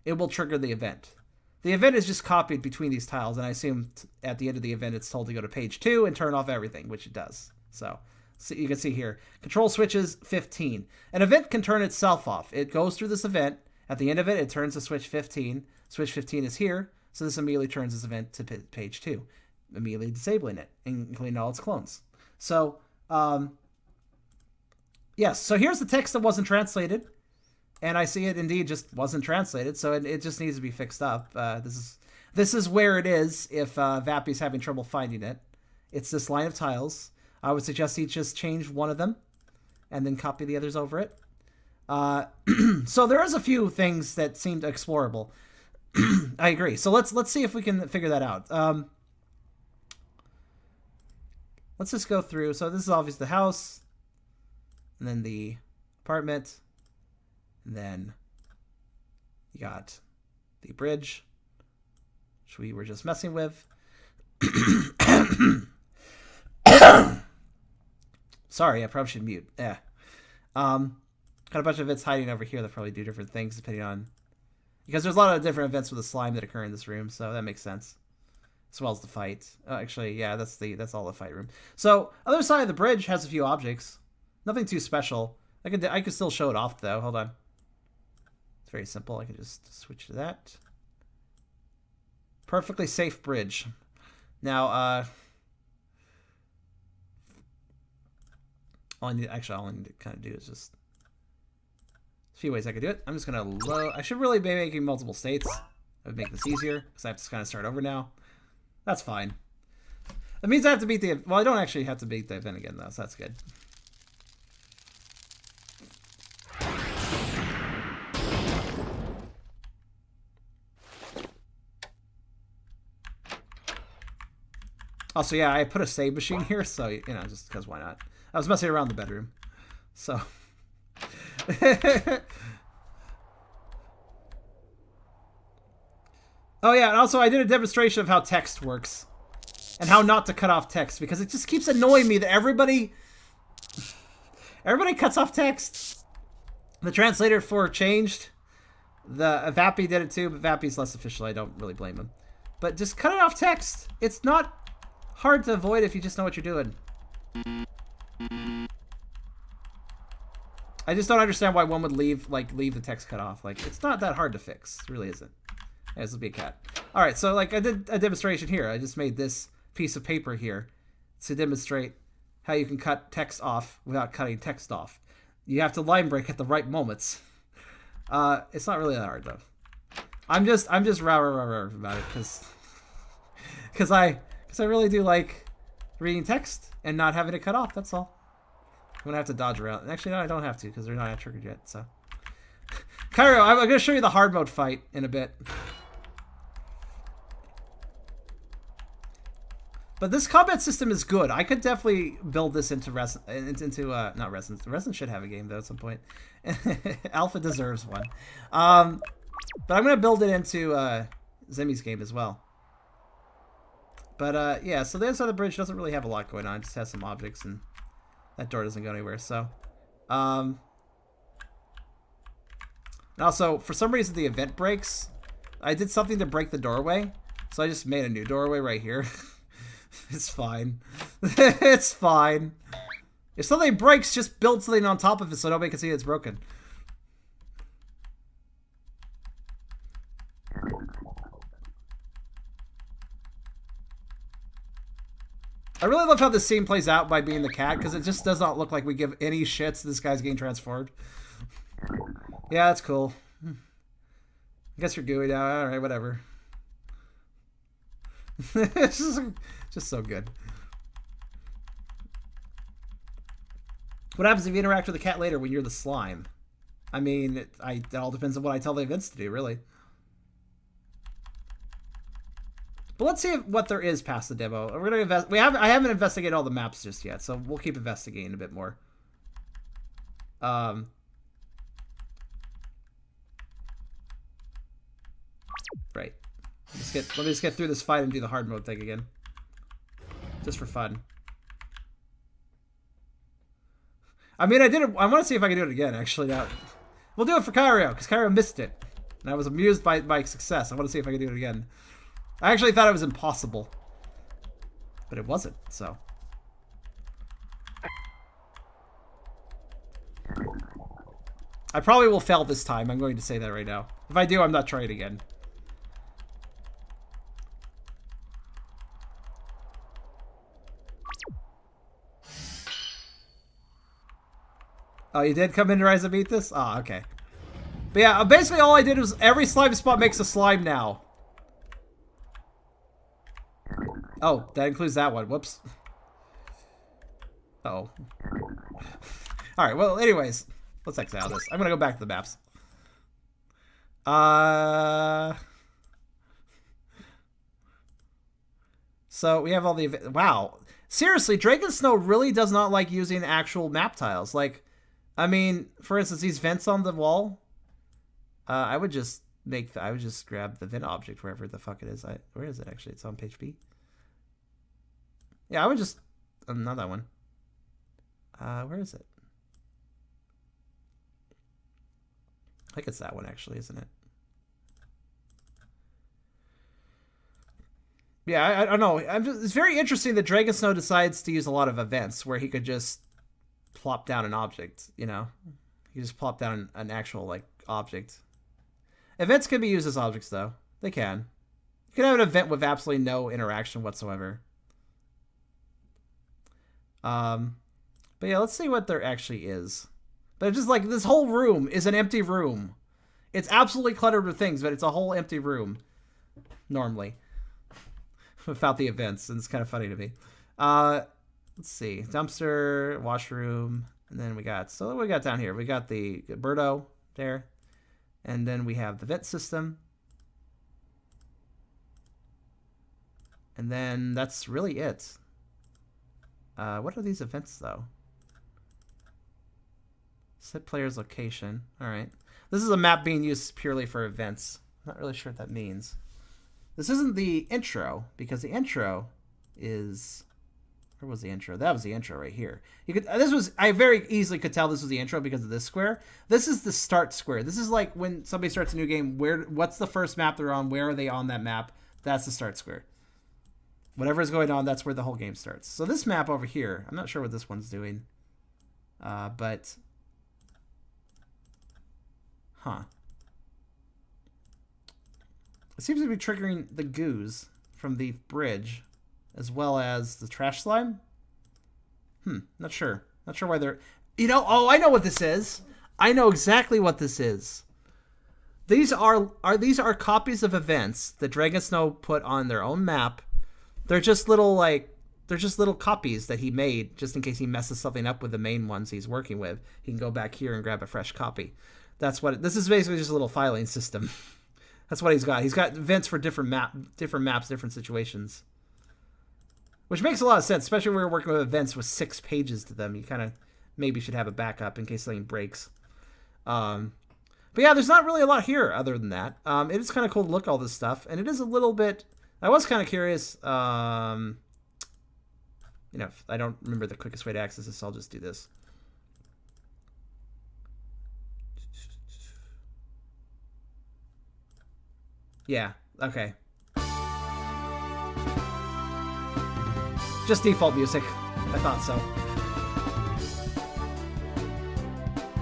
it will trigger the event. The event is just copied between these tiles, and I assume at the end of the event it's told to go to page 2 and turn off everything, which it does. So you can see here, control switches 15. An event can turn itself off. It goes through this event. At the end of it, it turns to switch 15. Switch 15 is here. So this immediately turns this event to page 2, immediately disabling it, including all its clones. So, yes, so here's the text that wasn't translated, and I see it indeed just wasn't translated, so it just needs to be fixed up. This is where it is if Vappy's having trouble finding it. It's this line of tiles. I would suggest he just change one of them, and then copy the others over it. So there is a few things that seemed explorable. I agree. So let's see if we can figure that out. Let's just go through. So this is obviously the house, and then the apartment, and then you got the bridge, which we were just messing with. Sorry, I probably should mute. Yeah. Got a bunch of events hiding over here that probably do different things depending on... Because there's a lot of different events with the slime that occur in this room, so that makes sense. As well as the fight. Actually, yeah, that's all the fight room. So, other side of the bridge has a few objects. Nothing too special. I could still show it off, though. Hold on. It's very simple. I can just switch to that. Perfectly safe bridge. Now, all I need to kind of do is just... A few ways I could do it. I'm just going to load... I should really be making multiple states. That would make this easier, because I have to kind of start over now. That's fine. That means I have to beat the... Well, I don't actually have to beat the event again, though, so that's good. Also, yeah, I put a save machine here, so, you know, just because why not? I was messing around the bedroom, so... Oh, yeah, and also I did a demonstration of how text works. And how not to cut off text, because it just keeps annoying me that everybody cuts off text. The translator 4 changed. The Vappy did it too, but Vappy's less official. I don't really blame him. But just cut it off text. It's not hard to avoid if you just know what you're doing. I just don't understand why one would leave the text cut off. Like, it's not that hard to fix. It really isn't. Yeah, this will be a cat. All right, so like I did a demonstration here. I just made this piece of paper here to demonstrate how you can cut text off without cutting text off. You have to line break at the right moments. It's not really that hard though. I'm just rah about it because I really do like reading text and not having it cut off. That's all. I'm gonna have to dodge around. Actually, no, I don't have to because they're not triggered yet. So, Cairo, I'm gonna show you the hard mode fight in a bit. But this combat system is good. I could definitely build this into not Resin. Resin should have a game though at some point. Alpha deserves one. But I'm gonna build it into Zemi's game as well. But yeah, so the other side of the bridge doesn't really have a lot going on. It just has some objects, and that door doesn't go anywhere. So, and also for some reason the event breaks. I did something to break the doorway, so I just made a new doorway right here. It's fine. It's fine. If something breaks, just build something on top of it so nobody can see it's broken. I really love how this scene plays out by being the cat, because it just does not look like we give any shits this guy's getting transformed. Yeah, that's cool. I guess you're gooey now. Alright, whatever. It's just so good. What happens if you interact with the cat later when you're the slime? I mean, it all depends on what I tell the events to do, really. But let's see what there is past the demo. We're gonna invest. I haven't investigated all the maps just yet, so we'll keep investigating a bit more. Right. Let me just get through this fight and do the hard mode thing again. Just for fun. I mean, I did it. I want to see if I can do it again, actually. Now, we'll do it for Cairo, because Cairo missed it. And I was amused by my success. I want to see if I can do it again. I actually thought it was impossible. But it wasn't, so. I probably will fail this time. I'm going to say that right now. If I do, I'm not trying again. Oh, you did come in to Rise and beat this? Oh, okay. But yeah, basically all I did was every slime spot makes a slime now. Oh, that includes that one. Whoops. Uh-oh. Alright, well, anyways. Let's exit out of this. I'm gonna go back to the maps. So, we have all the... Wow. Seriously, Drake and Snow really does not like using actual map tiles. Like... I mean, for instance, these vents on the wall, I would just grab the vent object wherever the fuck it is. Where is it actually? It's on page B. Yeah, I would just, not that one. Where is it? I think it's that one actually, isn't it? Yeah, I don't know. It's very interesting that Dragon Snow decides to use a lot of events where he could just plop down an object, you know? You just plop down an actual, like, object. Events can be used as objects, though. They can. You can have an event with absolutely no interaction whatsoever. But yeah, let's see what there actually is. But it's just like, this whole room is an empty room. It's absolutely cluttered with things, but it's a whole empty room. normally without the events, and it's kind of funny to me. Let's see, dumpster, washroom, and then we got, so what we got down here, we got the Birdo there, and then we have the vent system, and then that's really it. What are these events though? Set player's location. All right, this is a map being used purely for events. I'm not really sure what that means. This isn't the intro, because the intro is, where was the intro? That was the intro right here. You could, this was, I very easily could tell this was the intro because of this square. This is the start square. This is like when somebody starts a new game, what's the first map they're on? Where are they on that map? That's the start square. Whatever's going on, that's where the whole game starts. So this map over here, I'm not sure what this one's doing. But, huh. It seems to be triggering the goos from the bridge, as well as the trash slime. Not sure. Not sure why they're... You know, oh, I know what this is. I know exactly what this is. These are copies of events that Dragon Snow put on their own map. They're just little, like, they're just little copies that he made, just in case he messes something up with the main ones he's working with. He can go back here and grab a fresh copy. That's what... This is basically just a little filing system. That's what he's got. He's got events for different maps, different situations. Which makes a lot of sense, especially when we're working with events with 6 pages to them. You kind of maybe should have a backup in case something breaks. But yeah, there's not really a lot here other than that. It is kind of cool to look at all this stuff. And it is a little bit... I was kind of curious. You know, if I don't remember the quickest way to access this, I'll just do this. Yeah, okay. Just default music. I thought so.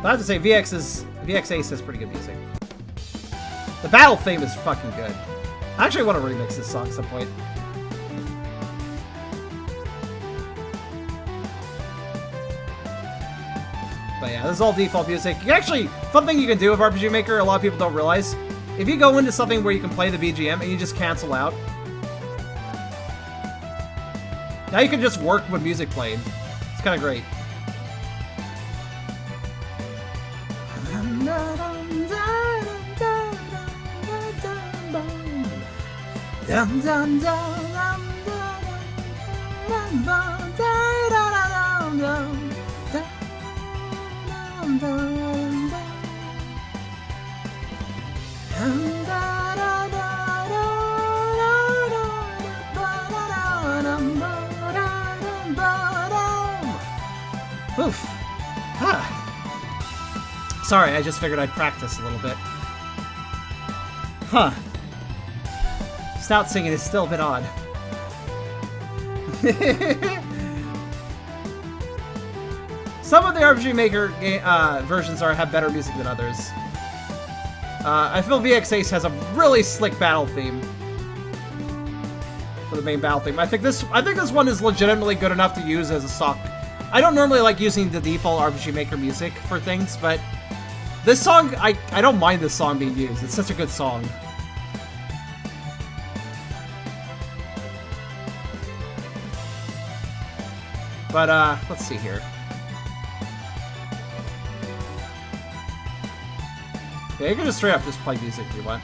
But I have to say, VX Ace has pretty good music. The battle theme is fucking good. I actually want to remix this song at some point. But yeah, this is all default music. You can actually, fun thing you can do with RPG Maker, a lot of people don't realize, if you go into something where you can play the BGM and you just cancel out, now you can just work with music playing. It's kind of great. Oof. Huh. Sorry, I just figured I'd practice a little bit. Huh. Snout singing is still a bit odd. Some of the RPG Maker versions have better music than others. I feel VX Ace has a really slick battle theme for the main battle theme. I think this one is legitimately good enough to use as a stock. I don't normally like using the default RPG Maker music for things, but this song, I don't mind this song being used. It's such a good song. But, let's see here. Yeah, you can just straight up just play music if you want.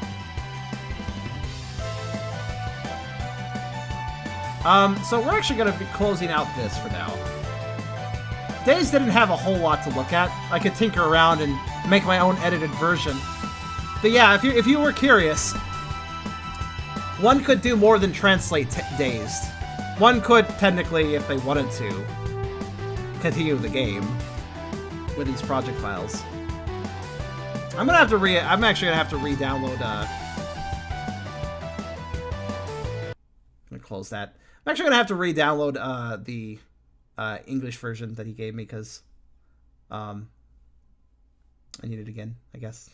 So we're actually going to be closing out this for now. Dazed didn't have a whole lot to look at. I could tinker around and make my own edited version. But yeah, if you were curious, one could do more than translate Dazed. One could, technically, if they wanted to, continue the game with these project files. I'm actually gonna have to re-download. I'm gonna close that. I'm actually gonna have to re-download the English version that he gave me because I need it again, I guess.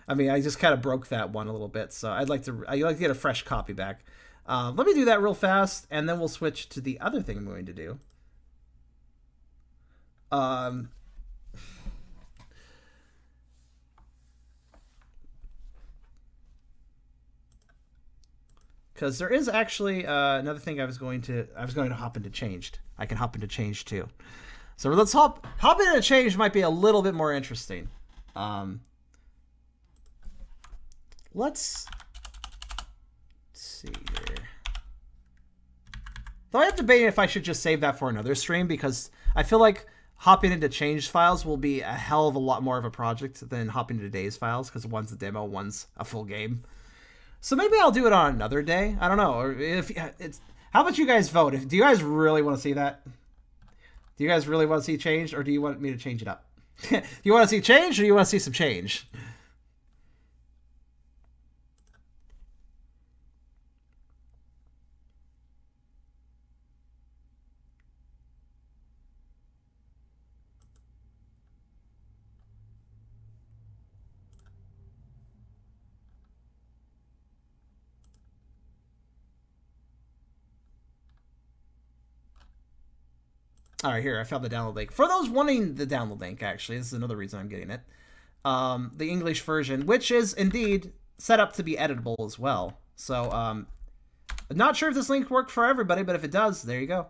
I mean, I just kind of broke that one a little bit, so I'd like to get a fresh copy back. Let me do that real fast, and then we'll switch to the other thing I'm going to do. because there is actually another thing I was going to hop into changed. I can hop into change too. So let's hop into change. Might be a little bit more interesting. Let's see here. Though I have debated if I should just save that for another stream, because I feel like hopping into changed files will be a hell of a lot more of a project than hopping into Dazed files, because one's a demo, one's a full game. So maybe I'll do it on another day. I don't know. Or if it's, how about you guys vote? Do you guys really want to see that? Do you guys really want to see change, or do you want me to change it up? Do you want to see change, or do you want to see some change? All right, here, I found the download link. For those wanting the download link, actually, this is another reason I'm getting it. The English version, which is indeed set up to be editable as well. So, I'm not sure if this link worked for everybody, but if it does, there you go.